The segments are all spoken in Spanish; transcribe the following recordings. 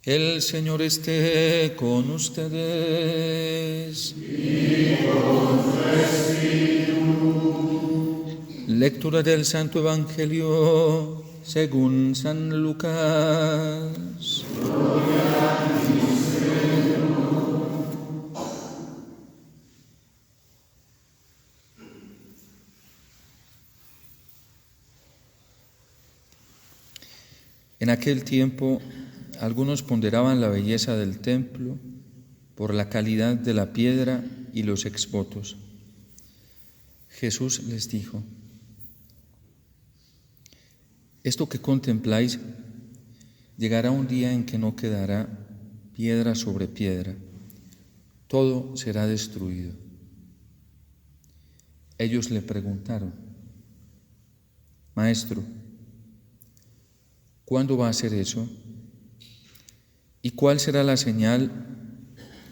El Señor esté con ustedes. Y con tu espíritu. Lectura del Santo Evangelio según San Lucas. Gloria a ti, Señor. En aquel tiempo, algunos ponderaban la belleza del templo por la calidad de la piedra y los exvotos. Jesús les dijo: esto que contempláis llegará un día en que no quedará piedra sobre piedra, todo será destruido. Ellos le preguntaron: Maestro, ¿cuándo va a ser eso? ¿Y cuál será la señal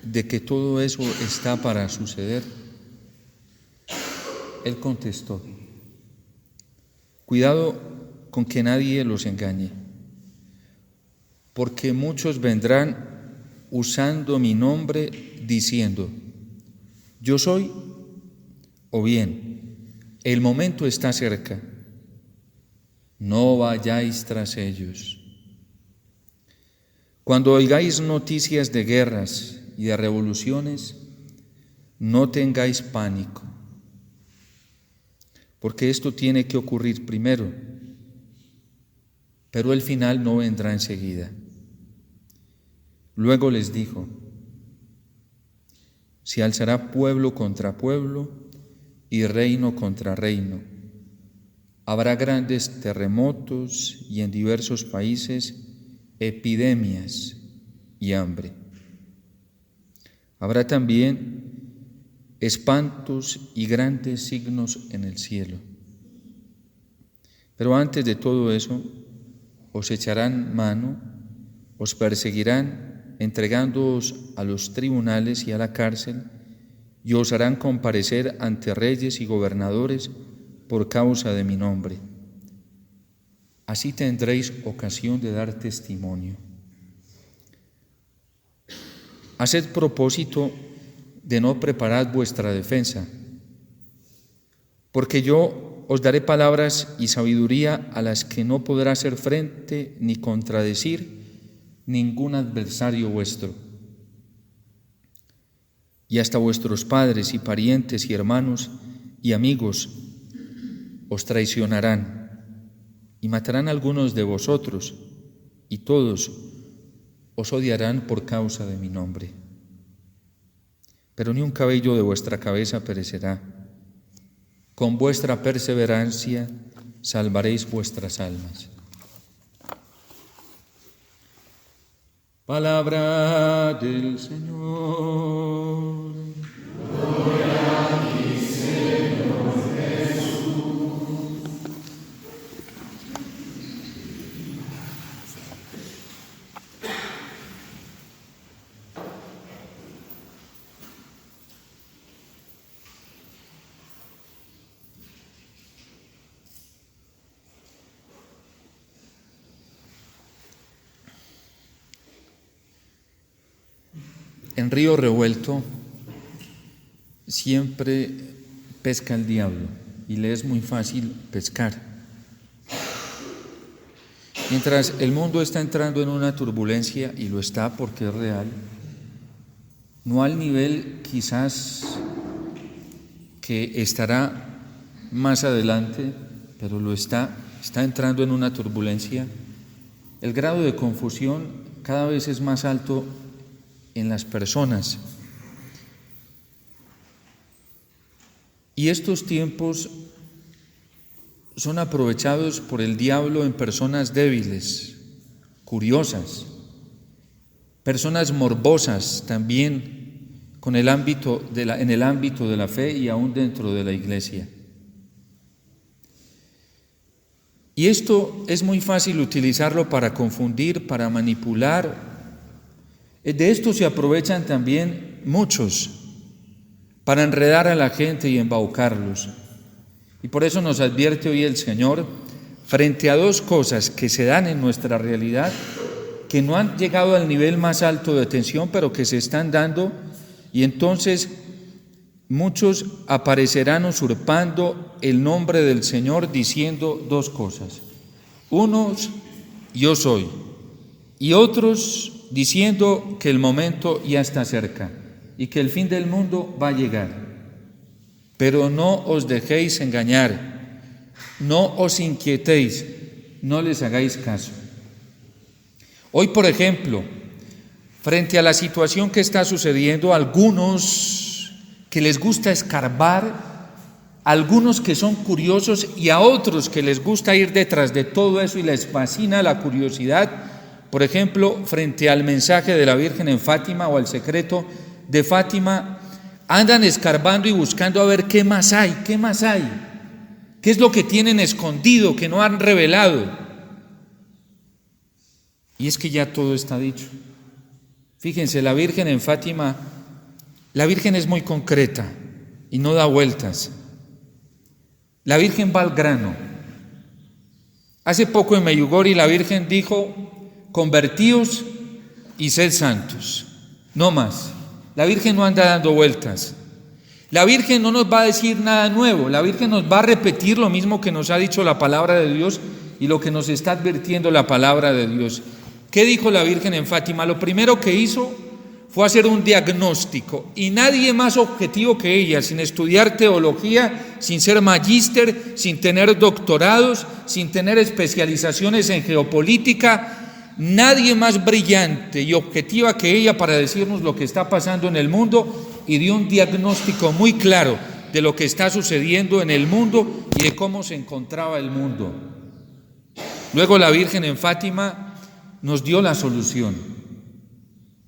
de que todo eso está para suceder? Él contestó: cuidado con que nadie los engañe, porque muchos vendrán usando mi nombre diciendo: yo soy, o bien, el momento está cerca. No vayáis tras ellos. Cuando oigáis noticias de guerras y de revoluciones, no tengáis pánico, porque esto tiene que ocurrir primero, pero el final no vendrá enseguida. Luego les dijo: se alzará pueblo contra pueblo y reino contra reino. Habrá grandes terremotos y en diversos países epidemias y hambre. Habrá también espantos y grandes signos en el cielo. Pero antes de todo eso, os echarán mano, os perseguirán, entregándoos a los tribunales y a la cárcel, y os harán comparecer ante reyes y gobernadores por causa de mi nombre. Así tendréis ocasión de dar testimonio. Haced propósito de no preparar vuestra defensa, porque yo os daré palabras y sabiduría a las que no podrá hacer frente ni contradecir ningún adversario vuestro. Y hasta vuestros padres y parientes y hermanos y amigos os traicionarán y matarán a algunos de vosotros, y todos os odiarán por causa de mi nombre. Pero ni un cabello de vuestra cabeza perecerá. Con vuestra perseverancia salvaréis vuestras almas. Palabra del Señor. Gloria a ti, Señor Jesús. En río revuelto siempre pesca el diablo y le es muy fácil pescar. Mientras el mundo está entrando en una turbulencia, y lo está porque es real, no al nivel quizás que estará más adelante, pero lo está entrando en una turbulencia, el grado de confusión cada vez es más alto en las personas. Y estos tiempos son aprovechados por el diablo en personas débiles, curiosas, personas morbosas también en el ámbito de la fe y aún dentro de la iglesia. Y esto es muy fácil utilizarlo para confundir, para manipular. De esto se aprovechan también muchos para enredar a la gente y embaucarlos. Y por eso nos advierte hoy el Señor, frente a dos cosas que se dan en nuestra realidad, que no han llegado al nivel más alto de atención, pero que se están dando, y entonces muchos aparecerán usurpando el nombre del Señor diciendo dos cosas. Unos, yo soy, y otros diciendo que el momento ya está cerca y que el fin del mundo va a llegar. Pero no os dejéis engañar, no os inquietéis, no les hagáis caso. Hoy, por ejemplo, frente a la situación que está sucediendo, algunos que les gusta escarbar, algunos que son curiosos y a otros que les gusta ir detrás de todo eso y les fascina la curiosidad, por ejemplo, frente al mensaje de la Virgen en Fátima o al secreto de Fátima, andan escarbando y buscando a ver qué más hay, qué es lo que tienen escondido, que no han revelado. Y es que ya todo está dicho. Fíjense, la Virgen en Fátima, la Virgen es muy concreta y no da vueltas. La Virgen va al grano. Hace poco en Medjugorje la Virgen dijo: convertíos y sed santos, no más. La Virgen no anda dando vueltas. La Virgen no nos va a decir nada nuevo, la Virgen nos va a repetir lo mismo que nos ha dicho la palabra de Dios y lo que nos está advirtiendo la palabra de Dios. ¿Qué dijo la Virgen en Fátima? Lo primero que hizo fue hacer un diagnóstico, y nadie más objetivo que ella, sin estudiar teología, sin ser magíster, sin tener doctorados, sin tener especializaciones en geopolítica, nadie más brillante y objetiva que ella para decirnos lo que está pasando en el mundo, y dio un diagnóstico muy claro de lo que está sucediendo en el mundo y de cómo se encontraba el mundo. Luego la Virgen en Fátima nos dio la solución,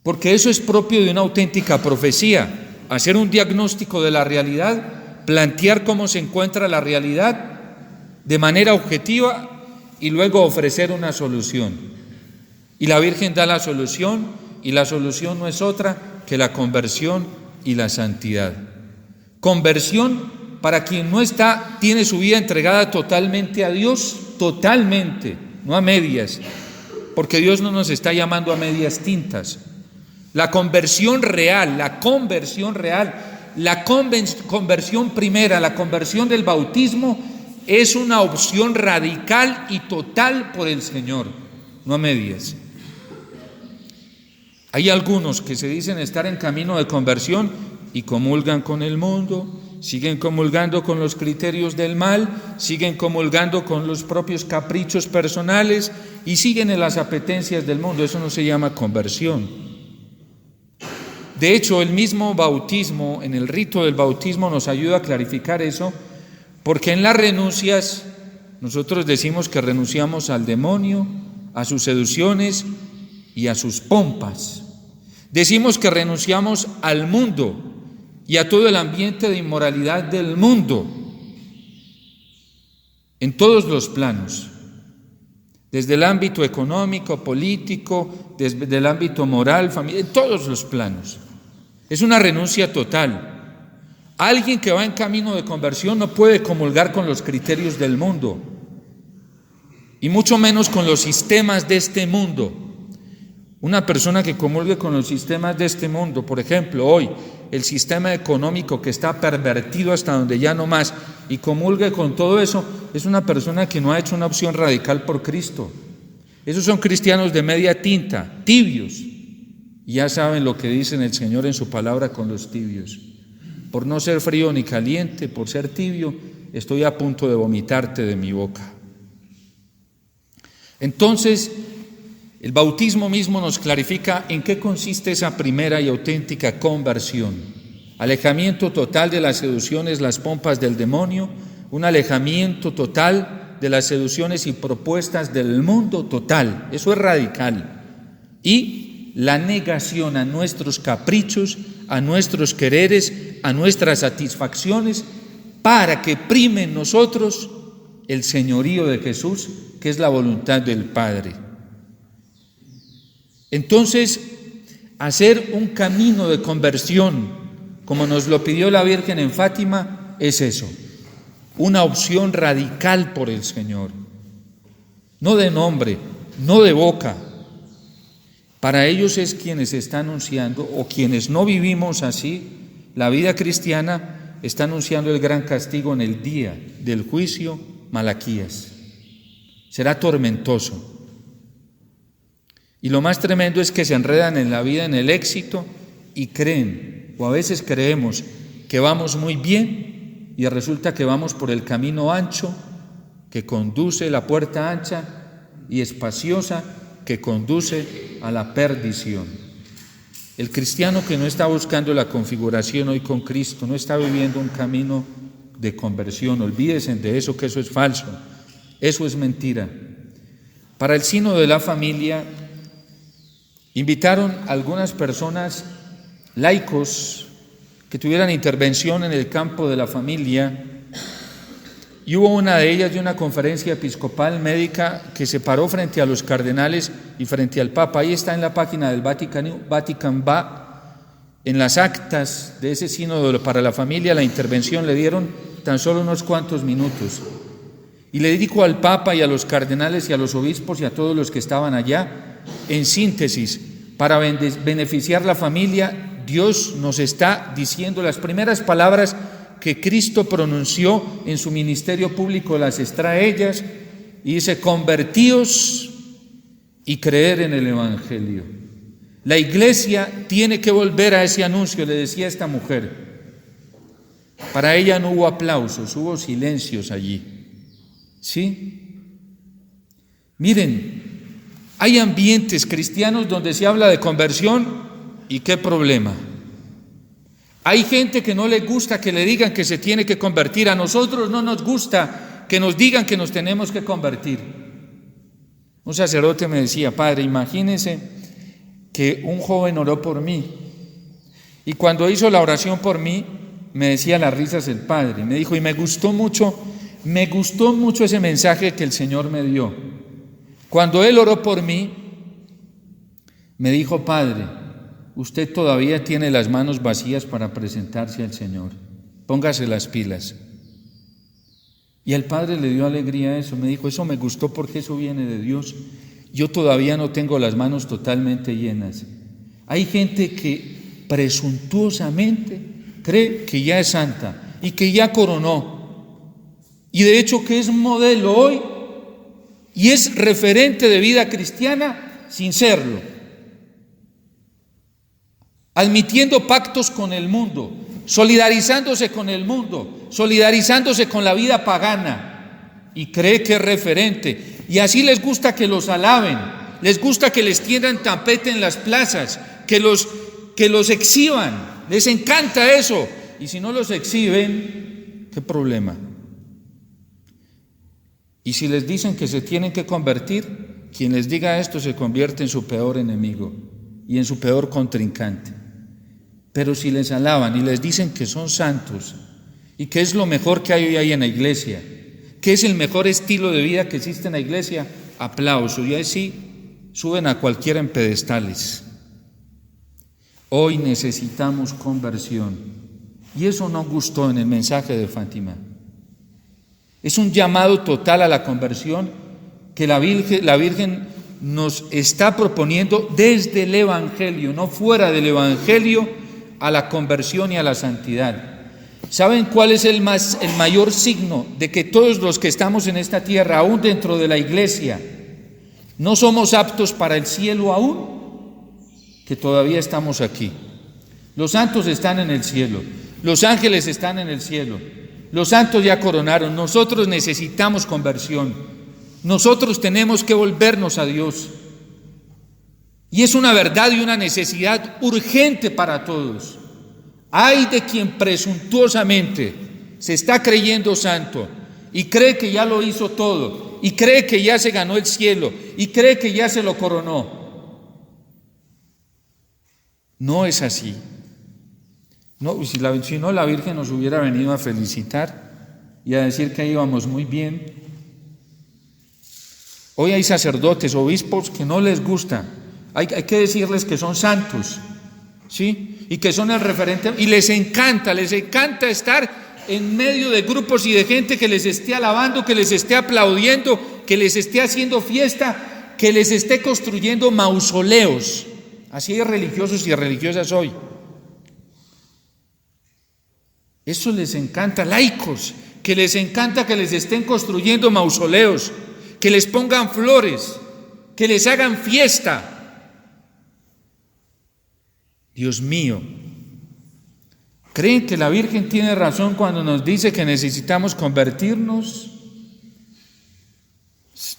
porque eso es propio de una auténtica profecía: hacer un diagnóstico de la realidad, plantear cómo se encuentra la realidad de manera objetiva y luego ofrecer una solución. Y la Virgen da la solución, y la solución no es otra que la conversión y la santidad. Conversión para quien no tiene su vida entregada totalmente a Dios, totalmente, no a medias, porque Dios no nos está llamando a medias tintas. La conversión real, la conversión primera, la conversión del bautismo, es una opción radical y total por el Señor, no a medias. Hay algunos que se dicen estar en camino de conversión y comulgan con el mundo, siguen comulgando con los criterios del mal, siguen comulgando con los propios caprichos personales y siguen en las apetencias del mundo. Eso no se llama conversión. De hecho, el mismo bautismo, en el rito del bautismo, nos ayuda a clarificar eso, porque en las renuncias nosotros decimos que renunciamos al demonio, a sus seducciones y a sus pompas. Decimos que renunciamos al mundo y a todo el ambiente de inmoralidad del mundo, en todos los planos, desde el ámbito económico, político, desde el ámbito moral, familiar, en todos los planos. Es una renuncia total. Alguien que va en camino de conversión no puede comulgar con los criterios del mundo, y mucho menos con los sistemas de este mundo. Una persona que comulgue con los sistemas de este mundo, por ejemplo, hoy, el sistema económico que está pervertido hasta donde ya no más, y comulgue con todo eso, es una persona que no ha hecho una opción radical por Cristo. Esos son cristianos de media tinta, tibios, y ya saben lo que dice el Señor en su palabra con los tibios: por no ser frío ni caliente, por ser tibio, estoy a punto de vomitarte de mi boca. Entonces, el bautismo mismo nos clarifica en qué consiste esa primera y auténtica conversión: alejamiento total de las seducciones, las pompas del demonio, un alejamiento total de las seducciones y propuestas del mundo total, eso es radical, y la negación a nuestros caprichos, a nuestros quereres, a nuestras satisfacciones, para que prime en nosotros el señorío de Jesús, que es la voluntad del Padre. Entonces, hacer un camino de conversión, como nos lo pidió la Virgen en Fátima, es eso: una opción radical por el Señor, no de nombre, no de boca, Para ellos es quienes está anunciando, o quienes no vivimos así, la vida cristiana está anunciando el gran castigo en el día del juicio, Malaquías. Será tormentoso. Y lo más tremendo es que se enredan en la vida, en el éxito, y creen, o a veces creemos, que vamos muy bien, y resulta que vamos por el camino ancho, que conduce, la puerta ancha y espaciosa, que conduce a la perdición. El cristiano que no está buscando la configuración hoy con Cristo, no está viviendo un camino de conversión. Olvídense de eso, que eso es falso, eso es mentira. Para el sínodo de la familia invitaron a algunas personas, laicos, que tuvieran intervención en el campo de la familia, y hubo una de ellas de una conferencia episcopal médica que se paró frente a los cardenales y frente al Papa. Ahí está en la página del Vatican va, en las actas de ese sínodo para la familia. La intervención le dieron tan solo unos cuantos minutos. Y le dijo al Papa y a los cardenales y a los obispos y a todos los que estaban allá, en síntesis, para beneficiar la familia, Dios nos está diciendo las primeras palabras que Cristo pronunció en su ministerio público, las extrae ellas y dice: convertíos y creer en el Evangelio. La iglesia tiene que volver a ese anuncio, le decía esta mujer. Para ella no hubo aplausos, hubo silencios allí. ¿Sí? Miren, hay ambientes cristianos donde se habla de conversión y qué problema. Hay gente que no le gusta que le digan que se tiene que convertir. A nosotros no nos gusta que nos digan que nos tenemos que convertir. Un sacerdote me decía: padre, imagínese que un joven oró por mí y cuando hizo la oración por mí me decía las risas el padre, me dijo, y me gustó mucho ese mensaje que el Señor me dio. Cuando él oró por mí me dijo: padre, usted todavía tiene las manos vacías para presentarse al Señor, póngase las pilas. Y al padre le dio alegría eso, me dijo: eso me gustó porque eso viene de Dios, yo todavía no tengo las manos totalmente llenas. Hay gente que presuntuosamente cree que ya es santa y que ya coronó, y de hecho que es modelo hoy y es referente de vida cristiana sin serlo, admitiendo pactos con el mundo, solidarizándose con el mundo, solidarizándose con la vida pagana, y cree que es referente. Y así les gusta que los alaben, les gusta que les tiendan tapete en las plazas, que los exhiban, les encanta eso. Y si no los exhiben, ¿qué problema? Y si les dicen que se tienen que convertir, quien les diga esto se convierte en su peor enemigo y en su peor contrincante. Pero si les alaban y les dicen que son santos y que es lo mejor que hay hoy ahí en la iglesia, que es el mejor estilo de vida que existe en la iglesia, aplauso, y así suben a cualquiera en pedestales. Hoy necesitamos conversión, y eso no gustó en el mensaje de Fátima. Es un llamado total a la conversión que la Virgen nos está proponiendo desde el Evangelio, no fuera del Evangelio, a la conversión y a la santidad. ¿Saben cuál es el mayor signo de que todos los que estamos en esta tierra, aún dentro de la iglesia, no somos aptos para el cielo aún? Que todavía estamos aquí. Los santos están en el cielo, los ángeles están en el cielo, los santos ya coronaron. Nosotros necesitamos conversión, nosotros tenemos que volvernos a Dios. Y es una verdad y una necesidad urgente para todos. Ay de quien presuntuosamente se está creyendo santo y cree que ya lo hizo todo, y cree que ya se ganó el cielo, y cree que ya se lo coronó. No es así. No, si no, la Virgen nos hubiera venido a felicitar y a decir que íbamos muy bien. Hoy hay sacerdotes, obispos que no les gusta. Hay que decirles que son santos, ¿sí? Y que son el referente, y les encanta estar en medio de grupos y de gente que les esté alabando, que les esté aplaudiendo, que les esté haciendo fiesta, que les esté construyendo mausoleos. Así hay religiosos y religiosas hoy. Eso les encanta, laicos, que les encanta que les estén construyendo mausoleos, que les pongan flores, que les hagan fiesta. Dios mío, ¿creen que la Virgen tiene razón cuando nos dice que necesitamos convertirnos?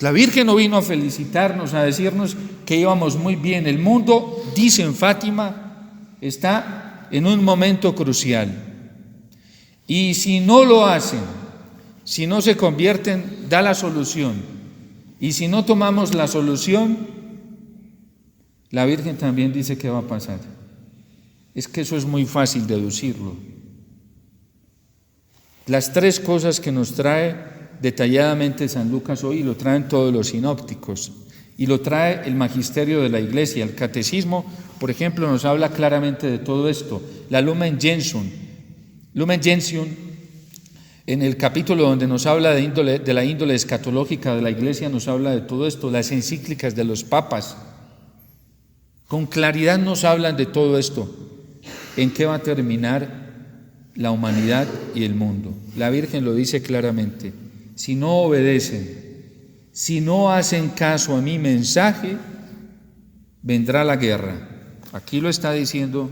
La Virgen no vino a felicitarnos, a decirnos que íbamos muy bien. El mundo, dice en Fátima, está en un momento crucial. Y si no lo hacen, si no se convierten, da la solución. Y si no tomamos la solución, la Virgen también dice que va a pasar. Es que eso es muy fácil deducirlo. Las tres cosas que nos trae detalladamente San Lucas hoy, lo traen todos los sinópticos, y lo trae el magisterio de la Iglesia. El catecismo, por ejemplo, nos habla claramente de todo esto. La Lumen Gentium, en el capítulo donde nos habla de la índole escatológica de la Iglesia, nos habla de todo esto. Las encíclicas de los papas con claridad nos hablan de todo esto. ¿En qué va a terminar la humanidad y el mundo? La Virgen lo dice claramente: si no obedecen, si no hacen caso a mi mensaje, vendrá la guerra. Aquí lo está diciendo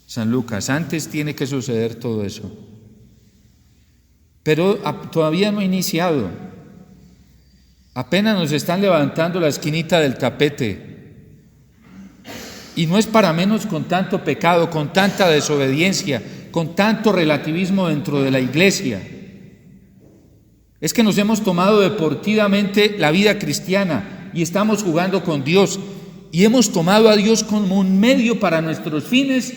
San Lucas. Antes tiene que suceder todo eso. Pero todavía no ha iniciado. Apenas nos están levantando la esquinita del tapete. Y no es para menos con tanto pecado, con tanta desobediencia, con tanto relativismo dentro de la Iglesia. Es que nos hemos tomado deportivamente la vida cristiana y estamos jugando con Dios. Y hemos tomado a Dios como un medio para nuestros fines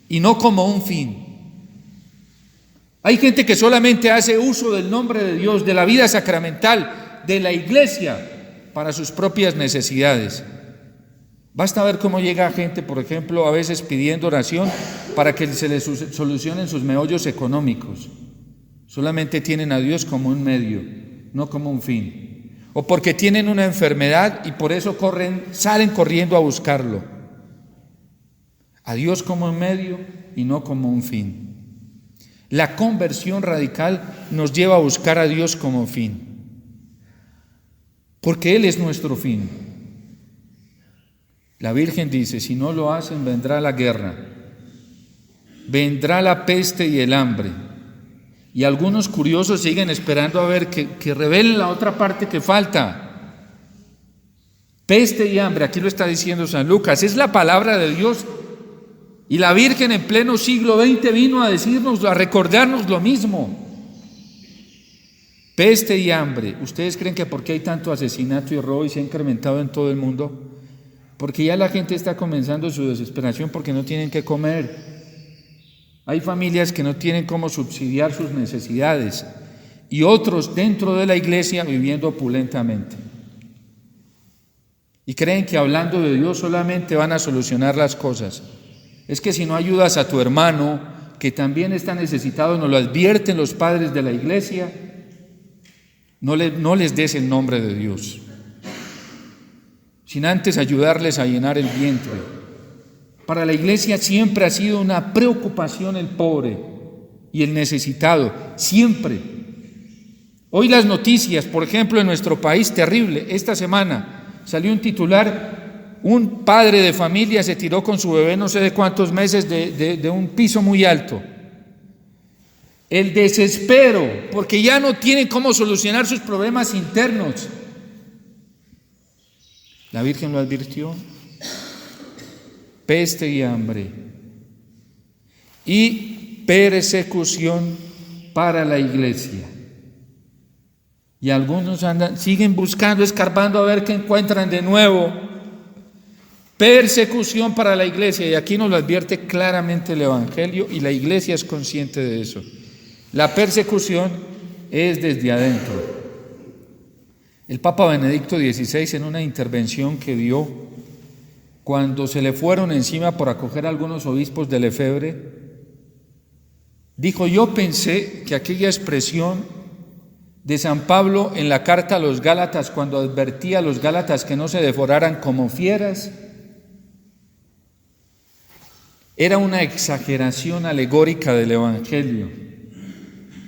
y no como un fin. Hay gente que solamente hace uso del nombre de Dios, de la vida sacramental, de la Iglesia, para sus propias necesidades. Basta ver cómo llega gente, por ejemplo, a veces pidiendo oración para que se les solucionen sus meollos económicos. Solamente tienen a Dios como un medio, no como un fin. O porque tienen una enfermedad y por eso salen corriendo a buscarlo. A Dios como un medio y no como un fin. La conversión radical nos lleva a buscar a Dios como fin, porque Él es nuestro fin. La Virgen dice: si no lo hacen, vendrá la guerra, vendrá la peste y el hambre. Y algunos curiosos siguen esperando a ver que revelen la otra parte que falta. Peste y hambre, aquí lo está diciendo San Lucas, es la palabra de Dios. Y la Virgen en pleno siglo XX vino a decirnos, a recordarnos lo mismo. Peste y hambre. ¿Ustedes creen que por qué hay tanto asesinato y robo y se ha incrementado en todo el mundo? Porque ya la gente está comenzando su desesperación porque no tienen qué comer. Hay familias que no tienen cómo subsidiar sus necesidades y otros dentro de la Iglesia viviendo opulentamente. Y creen que hablando de Dios solamente van a solucionar las cosas. Es que si no ayudas a tu hermano, que también está necesitado, nos lo advierten los padres de la Iglesia, no les des el nombre de Dios, sin antes ayudarles a llenar el vientre. Para la Iglesia siempre ha sido una preocupación el pobre y el necesitado, siempre. Hoy las noticias, por ejemplo, en nuestro país, terrible. Esta semana salió un titular: un padre de familia se tiró con su bebé no sé de cuántos meses de un piso muy alto. El desespero, porque ya no tienen cómo solucionar sus problemas internos. La Virgen lo advirtió. Peste y hambre y persecución para la Iglesia. Y algunos siguen buscando, escarbando a ver qué encuentran de nuevo. Persecución para la Iglesia, y aquí nos lo advierte claramente el Evangelio, y la Iglesia es consciente de eso. La persecución es desde adentro. El Papa Benedicto XVI, en una intervención que dio cuando se le fueron encima por acoger a algunos obispos de Lefebvre, dijo: yo pensé que aquella expresión de San Pablo en la carta a los Gálatas, cuando advertía a los Gálatas que no se devoraran como fieras, era una exageración alegórica del Evangelio.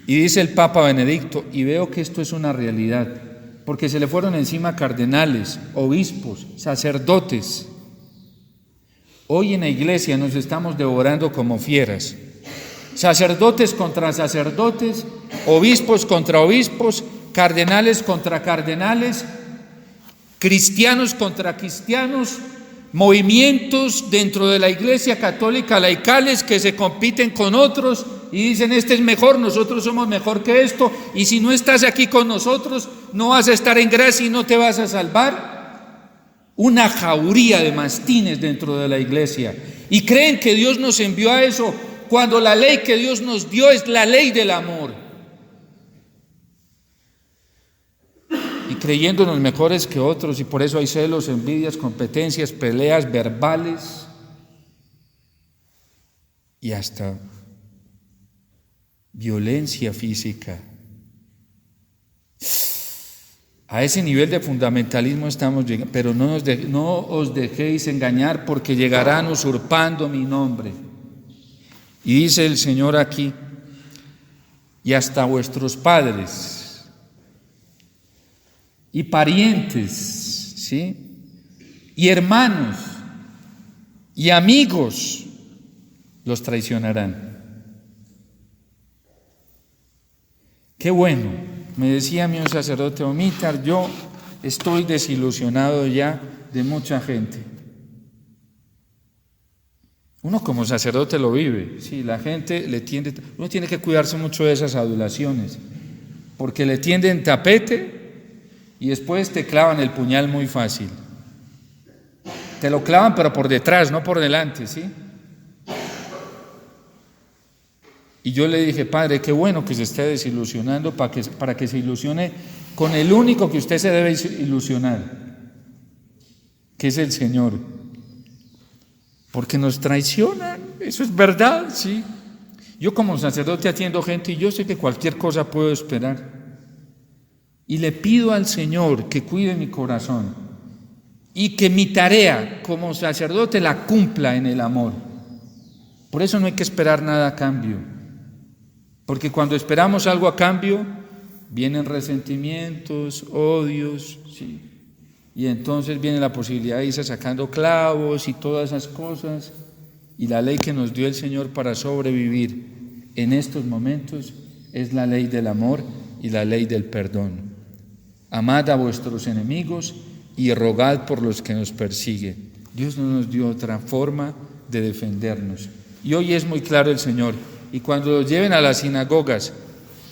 Y dice el Papa Benedicto, y veo que esto es una realidad, porque se le fueron encima cardenales, obispos, sacerdotes. Hoy en la iglesia nos estamos devorando como fieras. Sacerdotes contra sacerdotes, obispos contra obispos, cardenales contra cardenales, cristianos contra cristianos, movimientos dentro de la Iglesia Católica laicales que se compiten con otros y dicen este es mejor, nosotros somos mejor que esto, y si no estás aquí con nosotros no vas a estar en gracia y no te vas a salvar. Una jauría de mastines dentro de la iglesia, y creen que Dios nos envió a eso, cuando la ley que Dios nos dio es la ley del amor. Y creyéndonos mejores que otros, y por eso hay celos, envidias, competencias, peleas verbales y hasta violencia física. A ese nivel de fundamentalismo estamos llegando, pero no os dejéis engañar, porque llegarán usurpando mi nombre. Y dice el Señor aquí, y hasta vuestros padres y parientes, ¿sí? Y hermanos y amigos los traicionarán. Qué bueno, me decía a mí un sacerdote, Omítar, yo estoy desilusionado ya de mucha gente. Uno como sacerdote lo vive, sí, la gente le tiende, uno tiene que cuidarse mucho de esas adulaciones, porque le tienden tapete y después te clavan el puñal muy fácil. Te lo clavan pero por detrás, no por delante, ¿sí? Y yo le dije, Padre, qué bueno que se esté desilusionando para que se ilusione con el único que usted se debe ilusionar, que es el Señor. Porque nos traicionan, eso es verdad, sí. Yo como sacerdote atiendo gente y yo sé que cualquier cosa puedo esperar. Y le pido al Señor que cuide mi corazón y que mi tarea como sacerdote la cumpla en el amor. Por eso no hay que esperar nada a cambio. Porque cuando esperamos algo a cambio, vienen resentimientos, odios, sí. Y entonces viene la posibilidad de irse sacando clavos y todas esas cosas. Y la ley que nos dio el Señor para sobrevivir en estos momentos es la ley del amor y la ley del perdón. Amad a vuestros enemigos y rogad por los que nos persiguen. Dios no nos dio otra forma de defendernos. Y hoy es muy claro el Señor. Y cuando los lleven a las sinagogas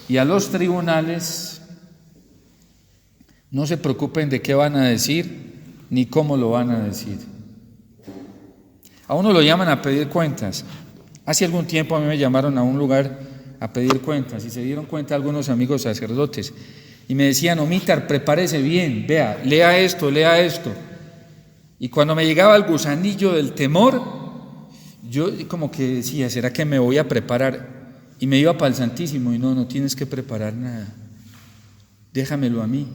y a los tribunales, no se preocupen de qué van a decir ni cómo lo van a decir. A uno lo llaman a pedir cuentas. Hace algún tiempo a mí me llamaron a un lugar a pedir cuentas y se dieron cuenta algunos amigos sacerdotes y me decían, Omítar, prepárese bien, vea, lea esto. Y cuando me llegaba el gusanillo del temor, yo como que decía, ¿será que me voy a preparar? Y me iba para el Santísimo y no tienes que preparar nada, déjamelo a mí.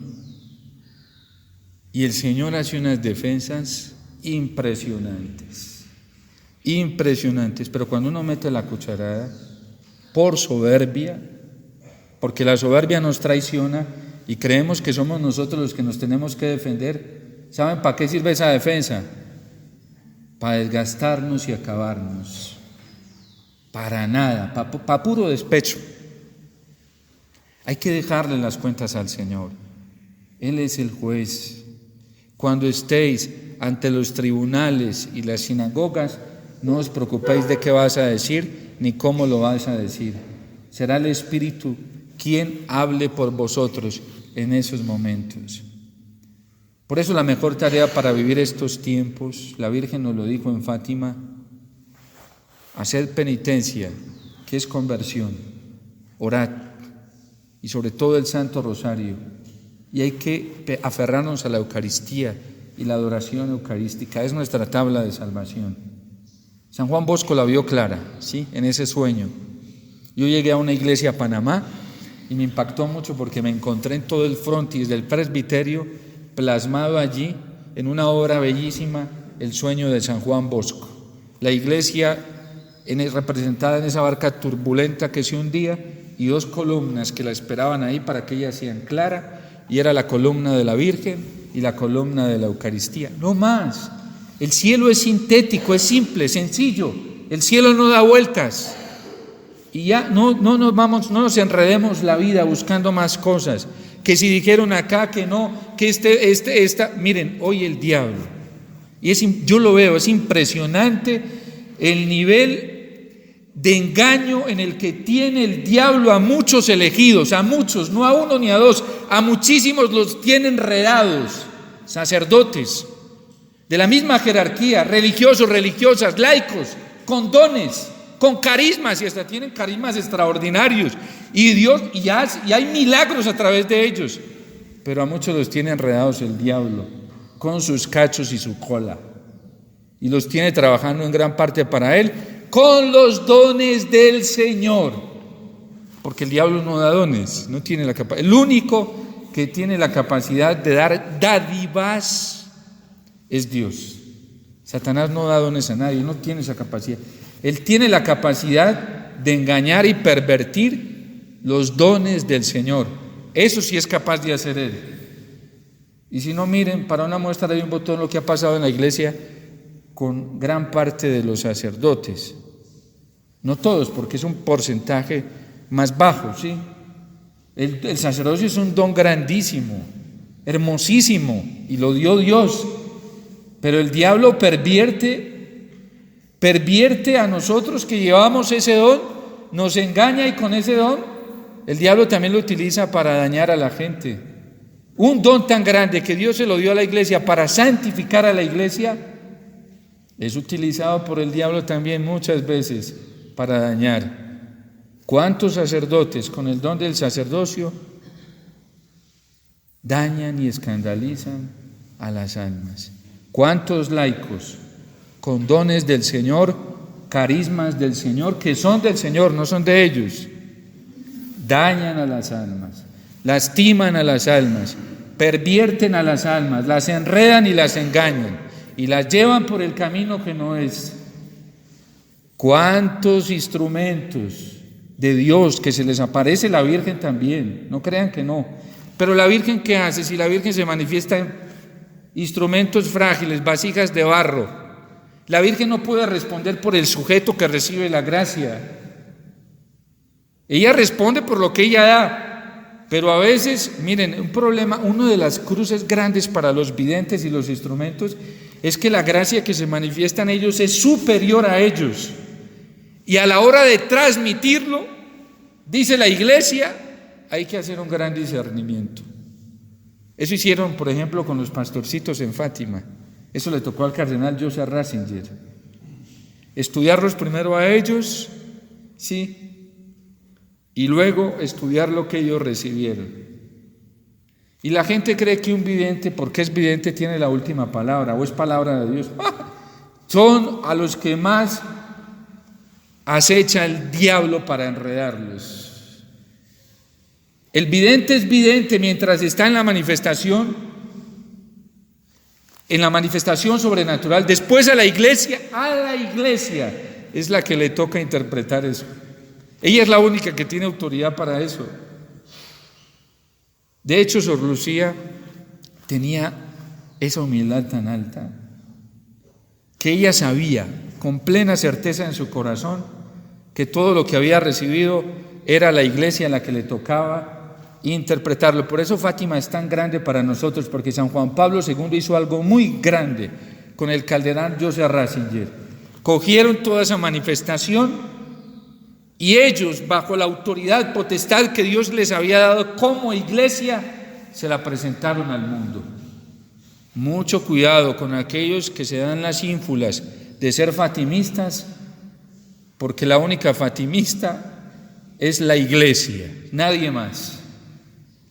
Y el Señor hace unas defensas impresionantes, pero cuando uno mete la cucharada por soberbia, porque la soberbia nos traiciona y creemos que somos nosotros los que nos tenemos que defender, ¿saben para qué sirve esa defensa? Para desgastarnos y acabarnos, para nada, para puro despecho. Hay que dejarle las cuentas al Señor, Él es el juez. Cuando estéis ante los tribunales y las sinagogas, no os preocupéis de qué vas a decir ni cómo lo vas a decir. Será el Espíritu quien hable por vosotros en esos momentos. Por eso la mejor tarea para vivir estos tiempos, la Virgen nos lo dijo en Fátima, hacer penitencia, que es conversión, orad y sobre todo el Santo Rosario. Y hay que aferrarnos a la Eucaristía y la adoración eucarística, es nuestra tabla de salvación. San Juan Bosco la vio clara, ¿sí? En ese sueño. Yo llegué a una iglesia a Panamá y me impactó mucho porque me encontré en todo el frontis del presbiterio plasmado allí en una obra bellísima, el sueño de San Juan Bosco. La iglesia representada en esa barca turbulenta que se hundía, y 2 columnas que la esperaban ahí para que ella se anclara, y era la columna de la Virgen y la columna de la Eucaristía. No más. El cielo es sintético, es simple, sencillo. El cielo no da vueltas. Y ya no nos enredemos la vida buscando más cosas. Que si dijeron acá que no, que miren, hoy el diablo, y yo lo veo, es impresionante el nivel de engaño en el que tiene el diablo a muchos elegidos, a muchos, no a uno ni a dos, a muchísimos los tiene enredados, sacerdotes, de la misma jerarquía, religiosos, religiosas, laicos, con dones, con carismas, y hasta tienen carismas extraordinarios, y hay milagros a través de ellos, pero a muchos los tiene enredados el diablo, con sus cachos y su cola, y los tiene trabajando en gran parte para él, con los dones del Señor, porque el diablo no da dones, no tiene la capacidad. El único que tiene la capacidad de dar dádivas es Dios. Satanás no da dones a nadie, no tiene esa capacidad. Él tiene la capacidad de engañar y pervertir los dones del Señor. Eso sí es capaz de hacer él. Y si no, miren, para una muestra de un botón lo que ha pasado en la iglesia con gran parte de los sacerdotes. No todos, porque es un porcentaje más bajo, ¿sí? El sacerdocio es un don grandísimo, hermosísimo, y lo dio Dios. Pero el diablo pervierte a nosotros que llevamos ese don, nos engaña, y con ese don el diablo también lo utiliza para dañar a la gente. Un don tan grande que Dios se lo dio a la iglesia para santificar a la iglesia es utilizado por el diablo también muchas veces para dañar. ¿Cuántos sacerdotes con el don del sacerdocio dañan y escandalizan a las almas? ¿Cuántos laicos con dones del Señor, carismas del Señor, que son del Señor, no son de ellos, dañan a las almas, lastiman a las almas, pervierten a las almas, las enredan y las engañan, y las llevan por el camino que no es? ¿Cuántos instrumentos de Dios que se les aparece la Virgen también? No crean que no. Pero la Virgen, ¿qué hace? Si la Virgen se manifiesta en instrumentos frágiles, vasijas de barro, la Virgen no puede responder por el sujeto que recibe la gracia. Ella responde por lo que ella da. Pero a veces, miren, un problema, una de las cruces grandes para los videntes y los instrumentos es que la gracia que se manifiesta en ellos es superior a ellos. Y a la hora de transmitirlo, dice la iglesia, hay que hacer un gran discernimiento. Eso hicieron, por ejemplo, con los pastorcitos en Fátima. Eso le tocó al cardenal Joseph Ratzinger. Estudiarlos primero a ellos, sí, y luego estudiar lo que ellos recibieron. Y la gente cree que un vidente, porque es vidente, tiene la última palabra, o es palabra de Dios. Son a los que más acecha el diablo para enredarlos. El vidente es vidente mientras está en la manifestación sobrenatural. Después a la iglesia es la que le toca interpretar eso. Ella es la única que tiene autoridad para eso. De hecho, Sor Lucía tenía esa humildad tan alta que ella sabía con plena certeza en su corazón que todo lo que había recibido era la iglesia a la que le tocaba interpretarlo. Por eso Fátima es tan grande para nosotros, porque San Juan Pablo II hizo algo muy grande con el cardenal Joseph Ratzinger. Cogieron toda esa manifestación y ellos, bajo la autoridad, potestad que Dios les había dado como iglesia, se la presentaron al mundo. Mucho cuidado con aquellos que se dan las ínfulas de ser fatimistas, porque la única fatimista es la iglesia, nadie más.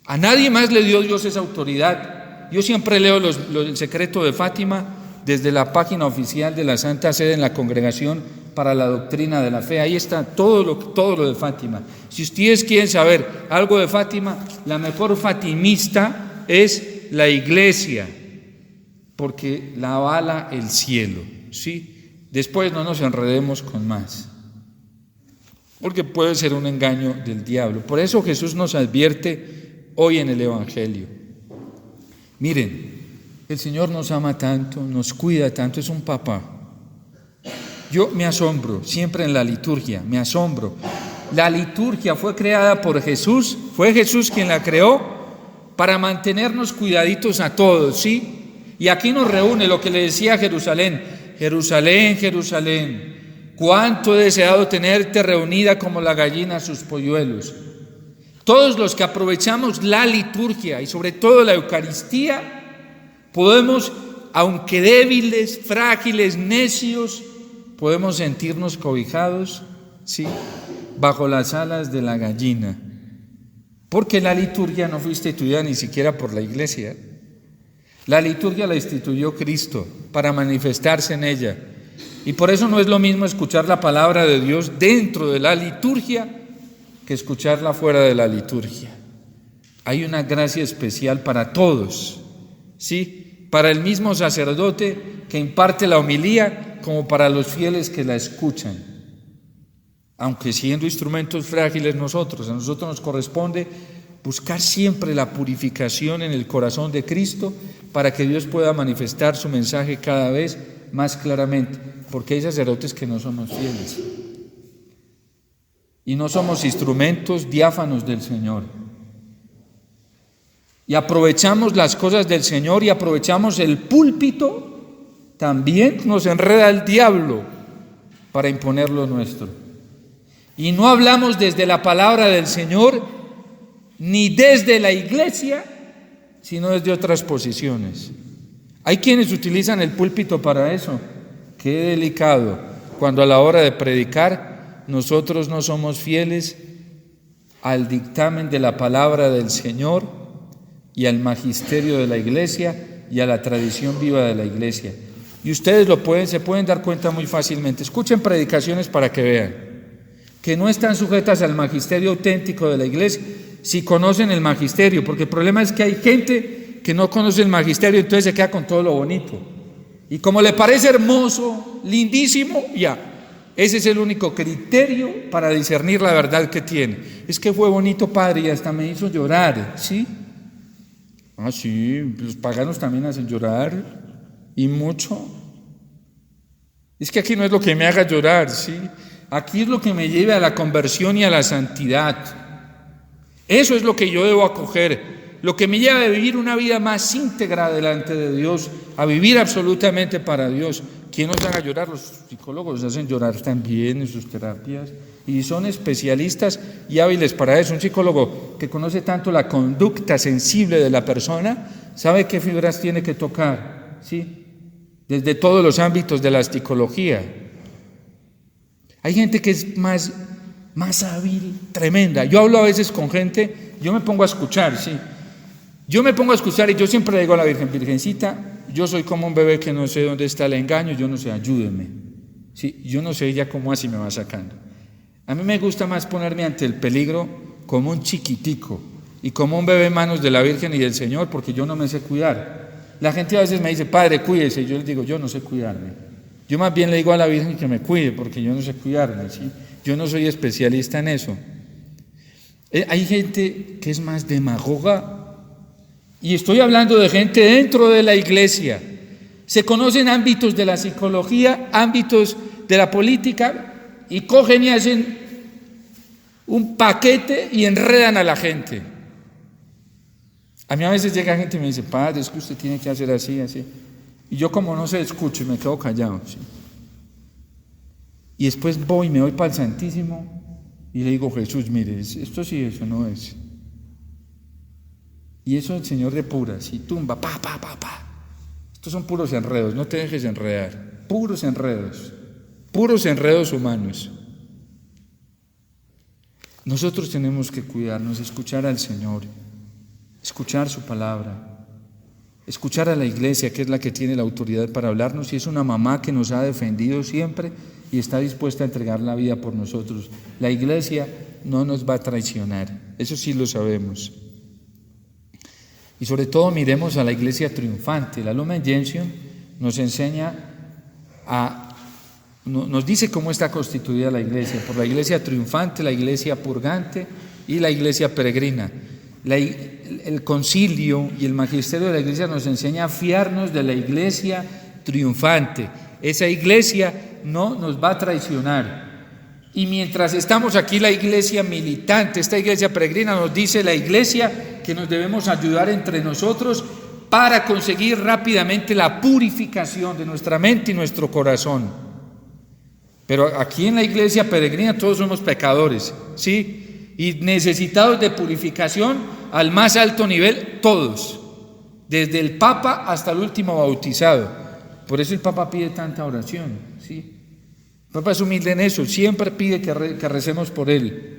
A nadie más le dio Dios esa autoridad. Yo siempre leo el secreto de Fátima desde la página oficial de la Santa Sede en la Congregación para la Doctrina de la Fe. Ahí está todo lo de Fátima. Si ustedes quieren saber algo de Fátima, la mejor fatimista es la iglesia, porque la avala el cielo, ¿sí? Después no nos enredemos con más. porque puede ser un engaño del diablo. Por eso Jesús nos advierte hoy en el Evangelio. Miren, el Señor nos ama tanto, nos cuida tanto, es un papá. Yo me asombro siempre en la liturgia, me asombro. La liturgia fue creada por Jesús, fue Jesús quien la creó para mantenernos cuidaditos a todos, ¿sí? Y aquí nos reúne lo que le decía a Jerusalén: Jerusalén, Jerusalén, cuánto he deseado tenerte reunida como la gallina a sus polluelos. Todos los que aprovechamos la liturgia y sobre todo la Eucaristía, podemos, aunque débiles, frágiles, necios, podemos sentirnos cobijados, ¿sí?, bajo las alas de la gallina. Porque la liturgia no fue instituida ni siquiera por la Iglesia. La liturgia la instituyó Cristo para manifestarse en ella. Y por eso no es lo mismo escuchar la palabra de Dios dentro de la liturgia que escucharla fuera de la liturgia. Hay una gracia especial para todos, ¿sí? Para el mismo sacerdote que imparte la homilía, como para los fieles que la escuchan. Aunque siendo instrumentos frágiles a nosotros nos corresponde buscar siempre la purificación en el corazón de Cristo para que Dios pueda manifestar su mensaje cada vez más claramente, porque hay sacerdotes que no somos fieles y no somos instrumentos diáfanos del Señor. Y aprovechamos las cosas del Señor y aprovechamos el púlpito, también nos enreda el diablo para imponer lo nuestro. Y no hablamos desde la palabra del Señor, ni desde la iglesia, sino desde otras posiciones. Hay quienes utilizan el púlpito para eso. Qué delicado, cuando a la hora de predicar, nosotros no somos fieles al dictamen de la palabra del Señor y al magisterio de la iglesia y a la tradición viva de la iglesia. Y ustedes se pueden dar cuenta muy fácilmente. Escuchen predicaciones para que vean que no están sujetas al magisterio auténtico de la iglesia, si conocen el magisterio, porque el problema es que hay gente que no conoce el magisterio, entonces se queda con todo lo bonito. Y como le parece hermoso, lindísimo, ya, ese es el único criterio para discernir la verdad que tiene. Es que fue bonito, padre, y hasta me hizo llorar, ¿sí? Ah, sí, los paganos también hacen llorar, y mucho. Es que aquí no es lo que me haga llorar, ¿sí? Aquí es lo que me lleve a la conversión y a la santidad. Eso es lo que yo debo acoger, lo que me lleva a vivir una vida más íntegra delante de Dios, a vivir absolutamente para Dios. ¿Quién nos haga llorar? Los psicólogos hacen llorar también en sus terapias y son especialistas y hábiles para eso. Un psicólogo que conoce tanto la conducta sensible de la persona sabe qué fibras tiene que tocar, ¿sí? Desde todos los ámbitos de la psicología. Hay gente que es más hábil, tremenda. Yo hablo a veces con gente, yo me pongo a escuchar, ¿sí? Yo me pongo a escuchar y yo siempre le digo a la Virgen: Virgencita, yo soy como un bebé que no sé dónde está el engaño, yo no sé, ayúdeme. Sí, yo no sé ella cómo así me va sacando. A mí me gusta más ponerme ante el peligro como un chiquitico y como un bebé en manos de la Virgen y del Señor, porque yo no me sé cuidar. La gente a veces me dice: Padre, cuídese, y yo les digo: yo no sé cuidarme. Yo más bien le digo a la Virgen que me cuide, porque yo no sé cuidarme, ¿sí? Yo no soy especialista en eso. Hay gente que es más demagoga, y estoy hablando de gente dentro de la iglesia. Se conocen ámbitos de la psicología, ámbitos de la política, y cogen y hacen un paquete y enredan a la gente. A mí a veces llega gente y me dice: Padre, es que usted tiene que hacer así, así. Y yo, como no se escucho, y me quedo callado, ¿sí? Y después voy y me voy para el Santísimo y le digo: Jesús, mire, esto sí, eso no es. Y eso el Señor depura, ¿sí? Tumba, pa. Estos son puros enredos, no te dejes enredar. Puros enredos humanos. Nosotros tenemos que cuidarnos, escuchar al Señor, escuchar su palabra. Escuchar a la iglesia, que es la que tiene la autoridad para hablarnos, y es una mamá que nos ha defendido siempre y está dispuesta a entregar la vida por nosotros. La iglesia no nos va a traicionar, eso sí lo sabemos. Y sobre todo miremos a la iglesia triunfante. La Lumen Gentium nos enseña a nos dice cómo está constituida la iglesia, por la iglesia triunfante, la iglesia purgante y la iglesia peregrina. El concilio y el magisterio de la iglesia nos enseña a fiarnos de la iglesia triunfante. Esa iglesia no nos va a traicionar. Y mientras estamos aquí, la iglesia militante, esta iglesia peregrina, nos dice la iglesia que nos debemos ayudar entre nosotros para conseguir rápidamente la purificación de nuestra mente y nuestro corazón. Pero aquí en la iglesia peregrina todos somos pecadores, ¿sí? Y necesitados de purificación al más alto nivel, todos, desde el Papa hasta el último bautizado. Por eso el Papa pide tanta oración, ¿sí? El Papa es humilde en eso, siempre pide que recemos por él.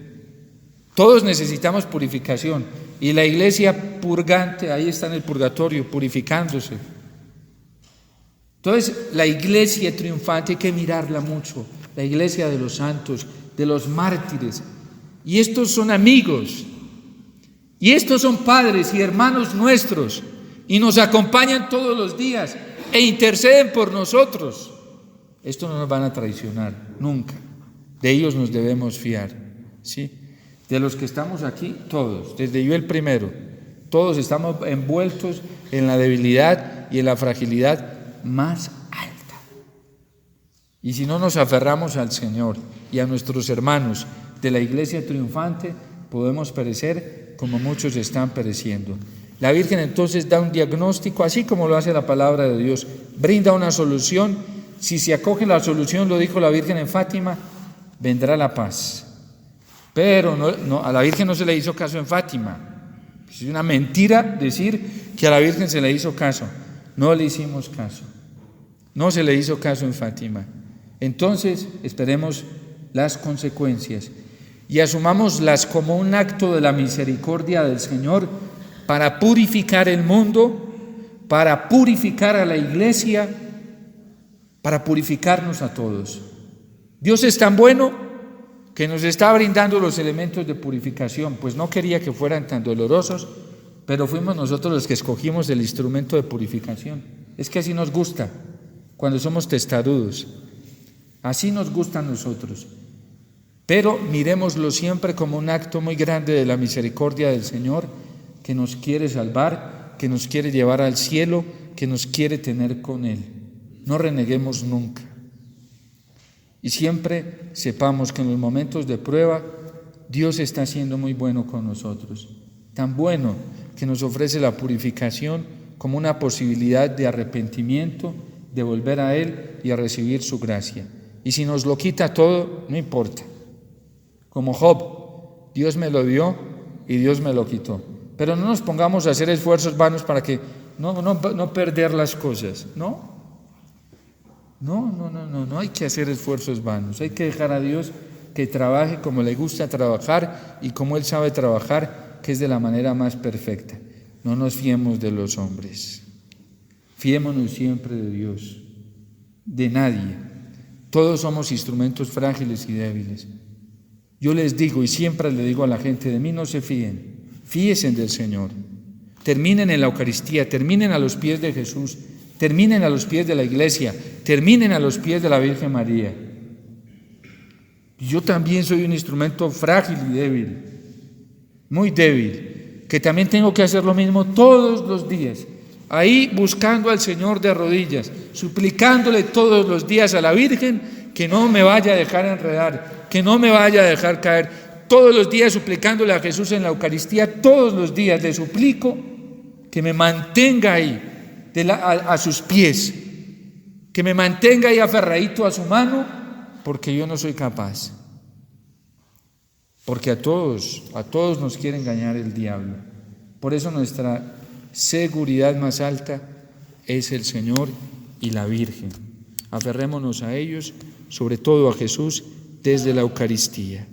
Todos necesitamos purificación. Y la iglesia purgante, ahí está en el purgatorio, purificándose. Entonces, la iglesia triunfante hay que mirarla mucho. La iglesia de los santos, de los mártires. Y estos son amigos. Y estos son padres y hermanos nuestros. Y nos acompañan todos los días e interceden por nosotros. Estos no nos van a traicionar, nunca. De ellos nos debemos fiar, ¿sí? De los que estamos aquí, todos, desde yo el primero, todos estamos envueltos en la debilidad y en la fragilidad más alta. Y si no nos aferramos al Señor y a nuestros hermanos de la iglesia triunfante, podemos perecer como muchos están pereciendo. La Virgen entonces da un diagnóstico, así como lo hace la palabra de Dios, brinda una solución. Si se acoge la solución, lo dijo la Virgen en Fátima, vendrá la paz. Pero no, a la Virgen no se le hizo caso en Fátima. Es una mentira decir que a la Virgen se le hizo caso. No le hicimos caso. No se le hizo caso en Fátima. Entonces, esperemos las consecuencias y asumámoslas como un acto de la misericordia del Señor para purificar el mundo, para purificar a la iglesia, para purificarnos a todos. Dios es tan bueno que nos está brindando los elementos de purificación, pues no quería que fueran tan dolorosos, pero fuimos nosotros los que escogimos el instrumento de purificación. Es que así nos gusta, cuando somos testarudos, así nos gusta a nosotros. Pero miremoslo siempre como un acto muy grande de la misericordia del Señor, que nos quiere salvar, que nos quiere llevar al cielo, que nos quiere tener con Él. No reneguemos nunca. Y siempre sepamos que en los momentos de prueba Dios está siendo muy bueno con nosotros. Tan bueno que nos ofrece la purificación como una posibilidad de arrepentimiento, de volver a Él y a recibir su gracia. Y si nos lo quita todo, no importa. Como Job, Dios me lo dio y Dios me lo quitó. Pero no nos pongamos a hacer esfuerzos vanos para que no perder las cosas, ¿no? No hay que hacer esfuerzos vanos, hay que dejar a Dios que trabaje como le gusta trabajar y como Él sabe trabajar, que es de la manera más perfecta. No nos fiemos de los hombres, fiémonos siempre de Dios, de nadie. Todos somos instrumentos frágiles y débiles. Yo les digo y siempre le digo a la gente, de mí no se fíen, fíense del Señor. Terminen en la Eucaristía, terminen a los pies de Jesús, terminen a los pies de la iglesia, terminen a los pies de la Virgen María. Yo también soy un instrumento frágil y débil, muy débil, que también tengo que hacer lo mismo todos los días, ahí buscando al Señor de rodillas, suplicándole todos los días a la Virgen que no me vaya a dejar enredar, que no me vaya a dejar caer, todos los días suplicándole a Jesús en la Eucaristía, todos los días le suplico que me mantenga ahí, a sus pies, que me mantenga ahí aferradito a su mano, porque yo no soy capaz, porque a todos nos quiere engañar el diablo. Por eso nuestra seguridad más alta es el Señor y la Virgen. Aferrémonos a ellos, sobre todo a Jesús, desde la Eucaristía.